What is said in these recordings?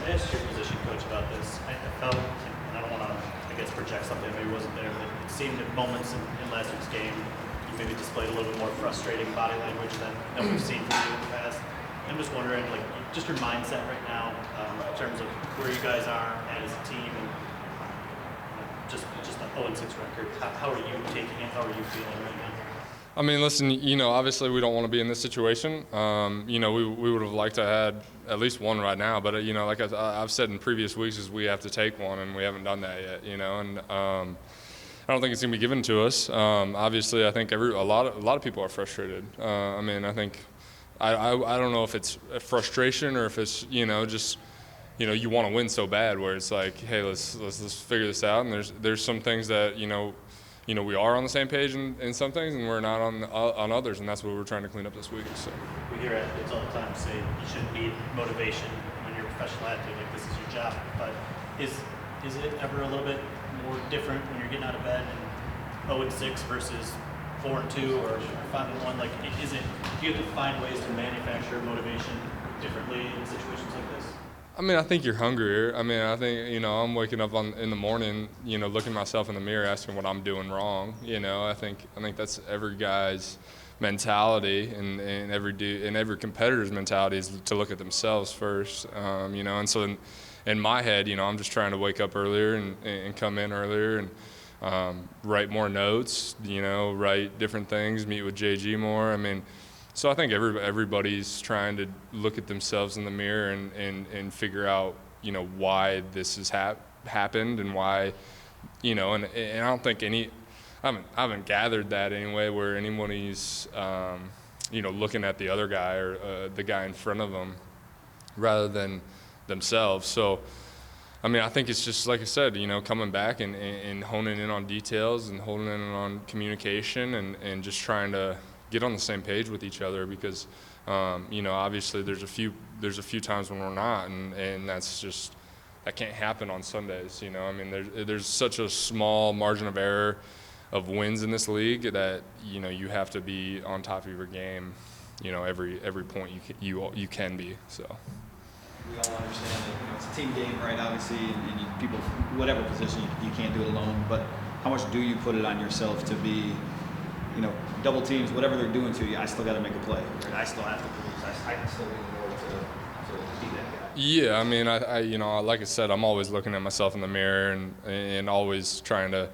I asked your position coach about this. I felt, and I don't want to, project something that maybe wasn't there, but it seemed at moments in last week's game you maybe displayed a little bit more frustrating body language than we've seen from you in the past. I'm just wondering, like, just your mindset right now in terms of where you guys are as a team and just an 0-6 record. How are you taking it? How are you feeling right now? I mean, listen, obviously we don't want to be in this situation. We would have liked to have had at least one right now, but, like I've said in previous weeks, is we have to take one, and we haven't done that yet, and I don't think it's going to be given to us. Obviously, I think a lot of people are frustrated. I think I don't know if it's a frustration or if it's, just, you want to win so bad where it's like, hey, let's figure this out, and there's some things that, we are on the same page in some things, and we're not on others, and that's what we're trying to clean up this week. So we hear athletes all the time say you shouldn't need motivation when you're a professional athlete, like this is your job. But is it ever a little bit more different when you're getting out of bed and 0-6 versus 4-2 or 5-1? Like, do you have to find ways to manufacture motivation differently in situations like this? I think you're hungrier. I think, I'm waking up in the morning, looking myself in the mirror, asking what I'm doing wrong. I think that's every guy's mentality and every competitor's mentality is to look at themselves first. And so in my head, I'm just trying to wake up earlier and come in earlier and write more notes, write different things, meet with JG more. So I think everybody's trying to look at themselves in the mirror and figure out, why this has happened and why, and I don't think I haven't gathered that anyway where anybody's, looking at the other guy or the guy in front of them rather than themselves. So, I think it's just, like I said, coming back and honing in on details and honing in on communication and just trying to get on the same page with each other because, obviously there's a few times when we're not, and that can't happen on Sundays. There's such a small margin of error of wins in this league that you have to be on top of your game, every point you can be. So. We all understand that it's a team game, right? Obviously, and people, whatever position, you can't do it alone. But how much do you put it on yourself to be? Double teams, whatever they're doing to you, I still got to make a play. Right? I still have to produce. I can still do more to be that guy. Yeah, I like I said, I'm always looking at myself in the mirror and always trying to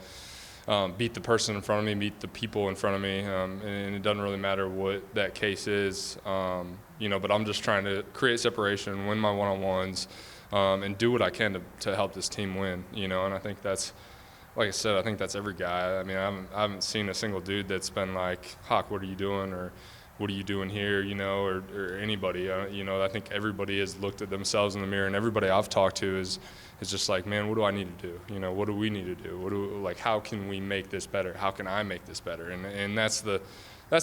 beat the person in front of me, beat the people in front of me, and it doesn't really matter what that case is, but I'm just trying to create separation, win my one-on-ones, and do what I can to help this team win, and I think that's, like I said, I think that's every guy. I haven't seen a single dude that's been like, Hawk, what are you doing? Or what are you doing here? Or anybody. I think everybody has looked at themselves in the mirror, and everybody I've talked to is just like, man, what do I need to do? What do we need to do? How can we make this better? How can I make this better? And that's the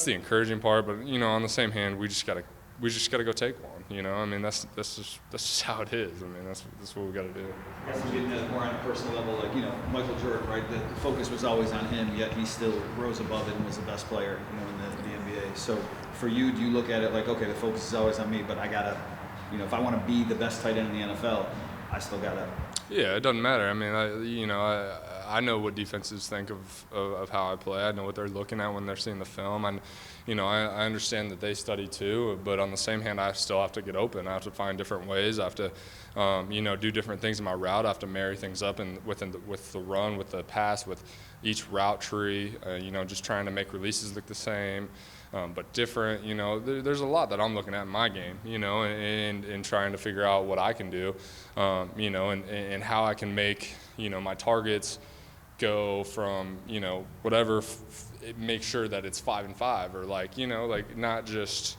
encouraging part. But on the same hand, we just gotta go take one. That's just how it is. That's what we got to do. I guess I'm getting that more on a personal level, like Michael Jordan, right? The focus was always on him, yet he still rose above it and was the best player, in the NBA. So for you, do you look at it like, okay, the focus is always on me, but I gotta, if I want to be the best tight end in the NFL, I still gotta. Yeah, it doesn't matter. I know what defenses think of how I play. I know what they're looking at when they're seeing the film. And, I understand that they study too, but on the same hand, I still have to get open. I have to find different ways. I have to, do different things in my route. I have to marry things up with the run, with the pass, with each route tree, just trying to make releases look the same, but different. There's a lot that I'm looking at in my game, and trying to figure out what I can do, and how I can make, my targets go from, whatever, make sure that it's 5 and 5 or not just,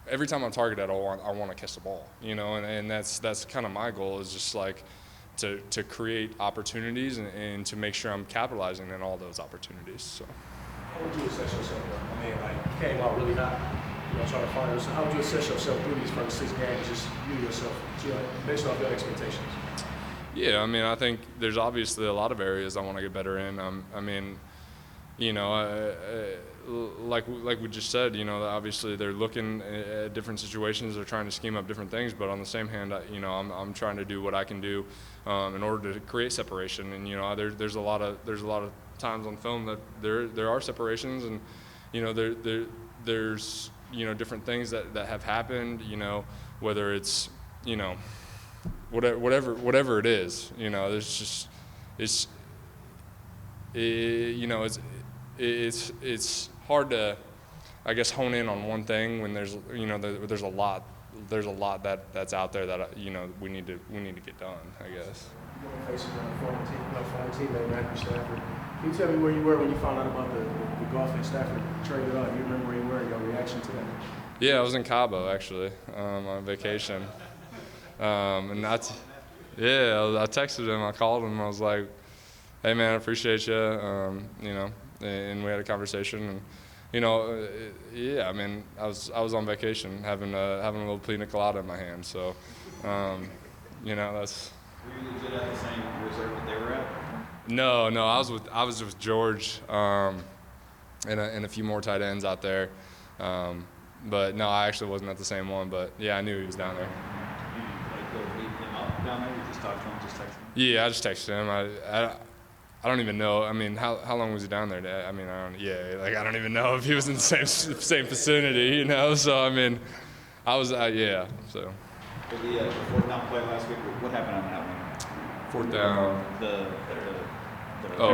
every time I'm targeted, I want to catch the ball, and that's kind of my goal is just to create opportunities and to make sure I'm capitalizing on all those opportunities. So. How would you assess yourself? You came out really hot, trying to find yourself. How would you assess yourself through these first 6 games, just you yourself, based off your expectations? Yeah, I think there's obviously a lot of areas I want to get better in. you know, like we just said, you know, obviously they're looking at different situations, they're trying to scheme up different things, but on the same hand, you know, I'm trying to do what I can do in order to create separation. And you know, there's a lot of times on film that there are separations, and you know, there's you know, different things that have happened, you know, whether it's, you know, whatever it is, you know, there's just you know, it's hard to, I guess, hone in on one thing when there's, you know, there's a lot that's out there that, you know, we need to get done, I guess. You're facing former teammate Matthew Stafford. Can you tell me where you were when you found out about the golf and Stafford traded up? You remember where you were, your reaction to that? Yeah, I was in Cabo actually, on vacation, and I texted him, I called him, I was like, hey man, I appreciate you, you know, and we had a conversation, and you know, yeah, I mean, I was on vacation having a little pina colada in my hand, so you know, that's. Were you legit at the same resort that they were at? No, I was with George and a few more tight ends out there, but no, I actually wasn't at the same one, but yeah, I knew he was down there. You like go meet him up down there? You just talked to him, just text him? Yeah, I just texted him. I don't even know. I mean, how long was he down there? I mean, I don't even know if he was in the same vicinity, you know. So I mean, I was yeah. So. For the fourth down play last week, what happened on that one? Fourth down.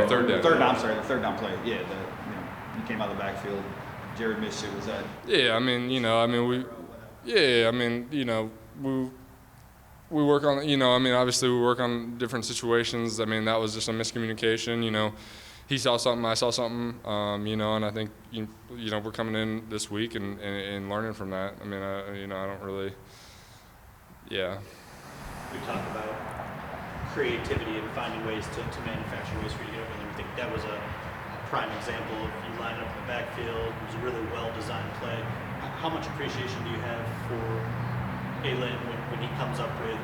Third down. Third down. I'm sorry, the third down play. Yeah, you came out of the backfield. Jared missed it. Was that? Yeah, I mean, you know, we work on, you know, I mean, obviously we work on different situations. I mean, that was just a miscommunication, you know. He saw something, I saw something, you know, and I think, you know, we're coming in this week and learning from that. I mean, you know, I don't really, yeah. We talked about creativity and finding ways to manufacture ways for you to get over there. I think that was a prime example of you lining up in the backfield. It was a really well-designed play. How much appreciation do you have for Aylin when he comes up with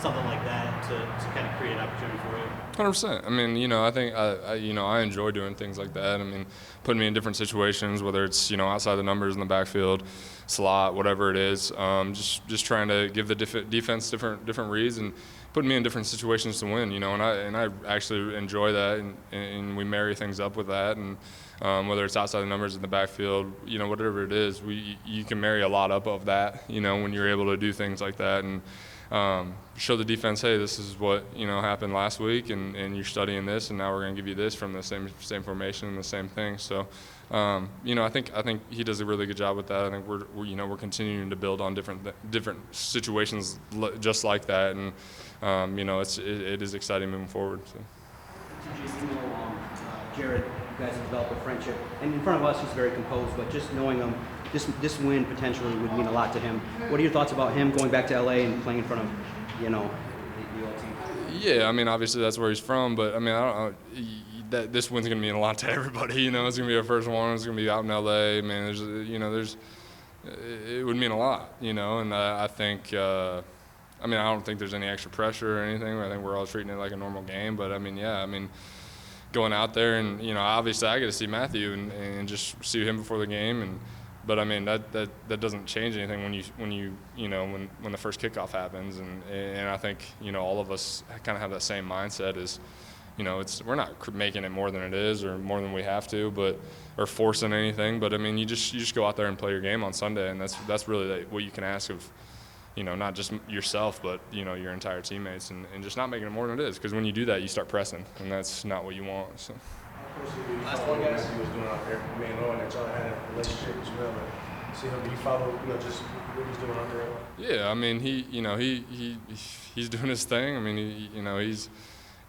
something like that to kind of create opportunity for you? 100%. I mean, you know, I think you know, I enjoy doing things like that. I mean, putting me in different situations, whether it's, you know, outside the numbers in the backfield, slot, whatever it is, just trying to give the defense different reads and putting me in different situations to win. You know, and I actually enjoy that, and we marry things up with that, and whether it's outside the numbers in the backfield, you know, whatever it is, you can marry a lot up of that. You know, when you're able to do things like that and. Show the defense, hey, this is what, you know, happened last week, and you're studying this, and now we're going to give you this from the same formation and the same thing. So, you know, I think he does a really good job with that. I think we're continuing to build on different situations just like that, and you know, it is exciting moving forward. So. Jared, you guys have developed a friendship, and in front of us, he's very composed, but just knowing him. This win potentially would mean a lot to him. What are your thoughts about him going back to LA and playing in front of, you know, the old team? Yeah, I mean, obviously that's where he's from, but I mean, I don't know. This win's gonna mean a lot to everybody. You know, it's gonna be our first one. It's gonna be out in LA. Man, it would mean a lot. You know, and I think. I mean, I don't think there's any extra pressure or anything. I think we're all treating it like a normal game. But I mean, yeah, I mean, going out there and, you know, obviously I get to see Matthew and just see him before the game. But I mean, that doesn't change anything when the first kickoff happens. And I think, you know, all of us kind of have that same mindset is, you know, we're not making it more than it is or more than we have to, or forcing anything. But I mean, you just go out there and play your game on Sunday, and that's really what you can ask of, you know, not just yourself, but, you know, your entire teammates, and just not making it more than it is. Because when you do that, you start pressing, and that's not what you want. So. Last one, guys, he was doing out there. I mean, knowing that y'all had a relationship as well, but see him, do you follow, you know, just what he's doing out there? Yeah, I mean, he's doing his thing. I mean,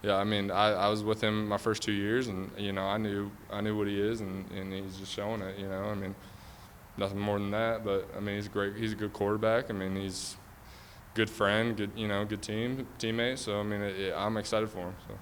yeah, I mean, I was with him my first 2 years, and, you know, I knew what he is, and he's just showing it, you know. I mean, nothing more than that, but, I mean, he's great. He's a good quarterback. I mean, he's a good friend, good teammate. So, I mean, I'm excited for him. So.